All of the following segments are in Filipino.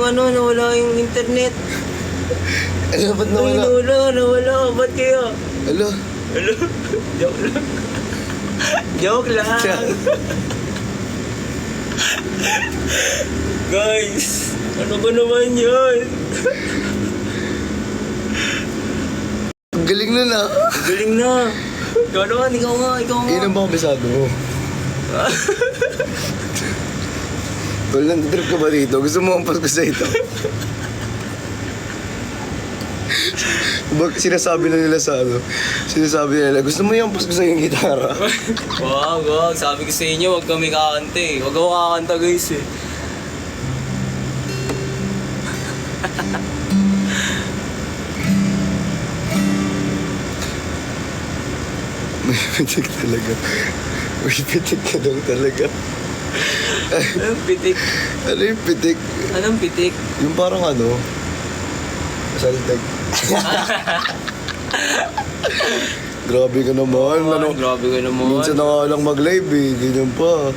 ano, nawala yung internet. Ano, ba't Ay, nawala? nawala. Ba't kaya? Alo? Hello? Joke lang. Joke lang. Guys, ano ba naman yun? Ang galing nun ah. Galing na. Ikaw naman, ikaw nga. Ilan ba kabisado mo? Tol, nandidrip ka ba dito? Gusto mo ampas ko sa ito? Bak sinasabi na nila sa ano? Sinasabi nila, gusto mo yung ampas ko sa yung gitara? Wag. Sabi ko sa inyo, huwag kami kakanta eh. Huwag ako kakanta guys eh. May pitik talaga. May pitik ka daw talaga. Anong pitik? Ano yung pitik? Anong pitik? Yung parang ano? Saltag. Grabe ka naman. Ano? Grabe ka naman. Minsan na nga lang mag-live eh. Ganyan pa.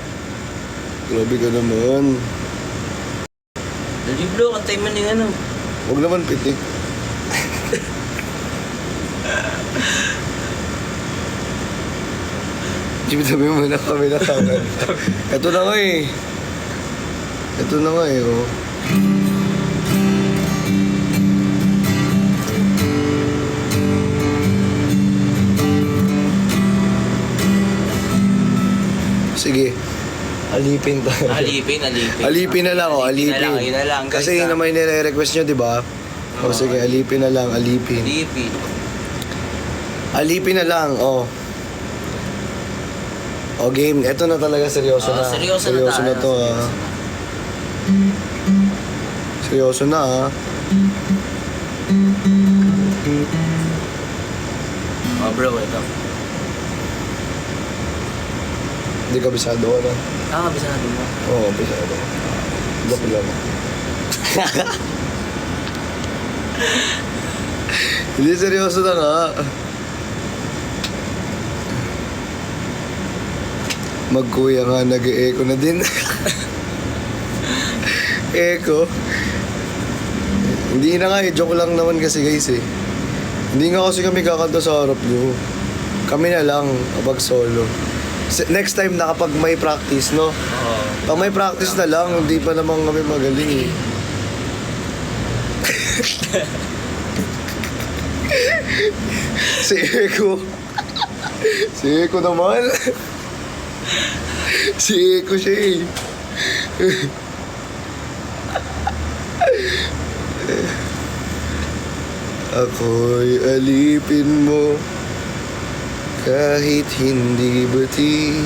Grabe ka naman. Dali bro, kantay man yung ano. Huwag naman pitik. Jimmy, sabi mo na kami na kanan. Ito na nga eh. Ito na nga eh, oh. Sige. Alipin tayo. Alipin. Alipin na lang, oh. Alipin. Yun na lang. Guys, Kasi yun naman yung nire-request nyo, di ba? O sige, alipin na lang, alipin. Alipin. Alipin na lang, oh. O game, eto na talaga seryoso na. Seryoso na na tayo. to, ah. Seryoso na, ah. Oh bro, ito. Hindi ka bisado ko na. Kabisado mo. Oo, bisado. Joke lang. Hindi, seryoso na nga. Magkuya nga, nag-e-echo na din. Echo. Hindi na nga eh, joke lang naman kasi guys eh. Hindi nga kasi kami kakanta sa harap nyo. Kami na lang kapag solo. Next time na kapag may practice, no? Oo. Pag may practice na lang, hindi pa naman kami magaling eh. Si Eko. Si Eko naman. Si Eko siya eh. Ako'y alipin mo kahit hindi bati.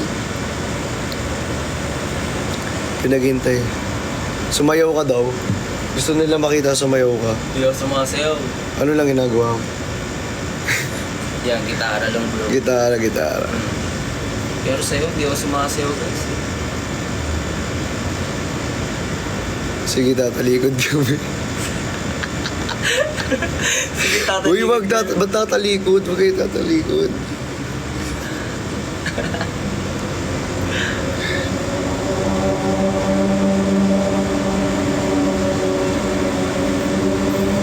Pinaghintay. Sumayaw ka daw. Gusto nila makita sumayaw ka. Yo, sumasayaw. Ano lang ginagawa mo? Yan, gitara lang bro. Gitara. Pero sa'yo, hindi ako sumasayaw guys. Sige, tatalikod kami. Sige, tatalikod. Uy, ba't tatalikod? Huwag kayo tatalikod.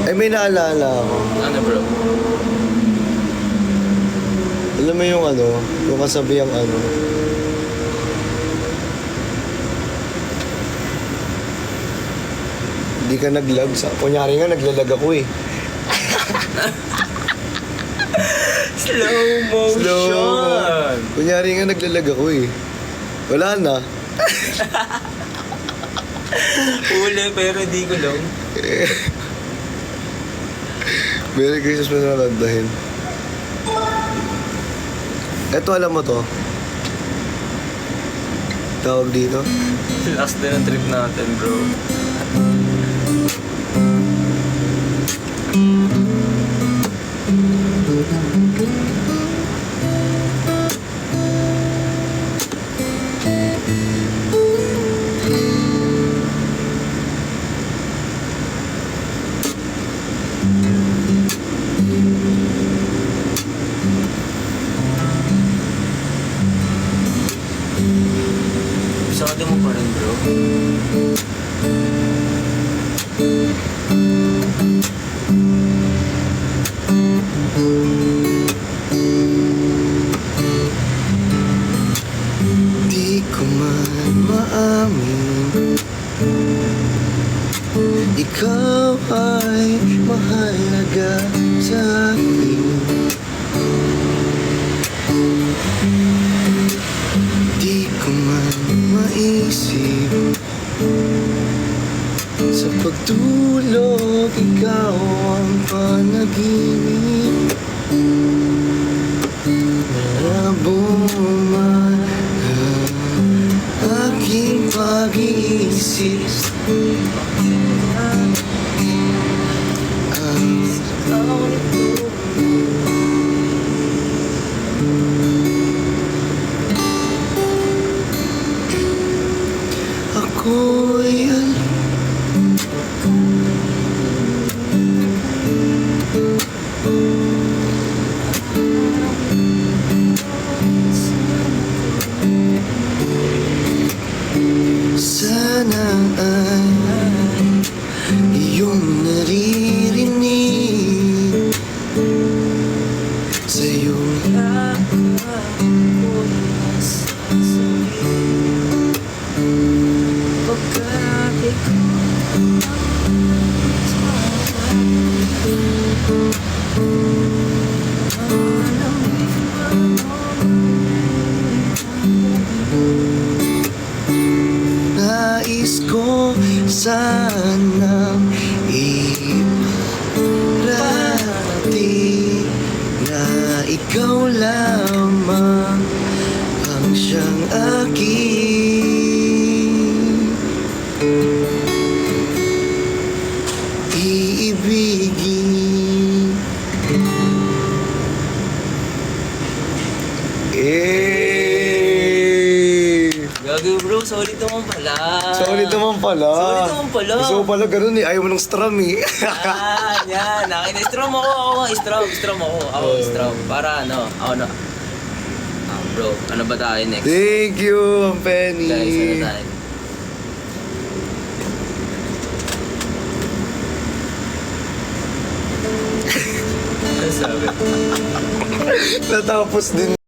Ay, may naalala ako. Ano bro? Alam mo yung ano, yung kasabihang ano, hindi ka naglag sa... Kunyari nga, naglalag ako eh. Slow motion. Kunyari nga, naglalag ako eh. Wala na. Uli, pero di ko lang. Merry Christmas mo na kantahin. Eto, alam mo to. Tawag dito. Last din ang trip natin bro. Bisado mo pa rin bro. Di ko man maamin, ikaw ay mahalaga sa akin. Di ko man maisip, sa pagtulog ikaw ang panaginip. Nabuma na aking pag-iisip. Ako'y sana ay iyong naririnig sa iyong nais ko sanang iparating na ikaw lamang ang siyang aking iibigin. Gagi bro, solid naman pala. Solid naman pala. Solid naman pala. Gusto mo pala ganun eh. Ayaw mo ng strum eh. Yan. Akin, strum ako. Strum ako. Ako, strum. Para ano, ako na. Bro, ano ba tayo next? Thank you, Penny. Guys, ano tayo? Ano sabi? Natapos din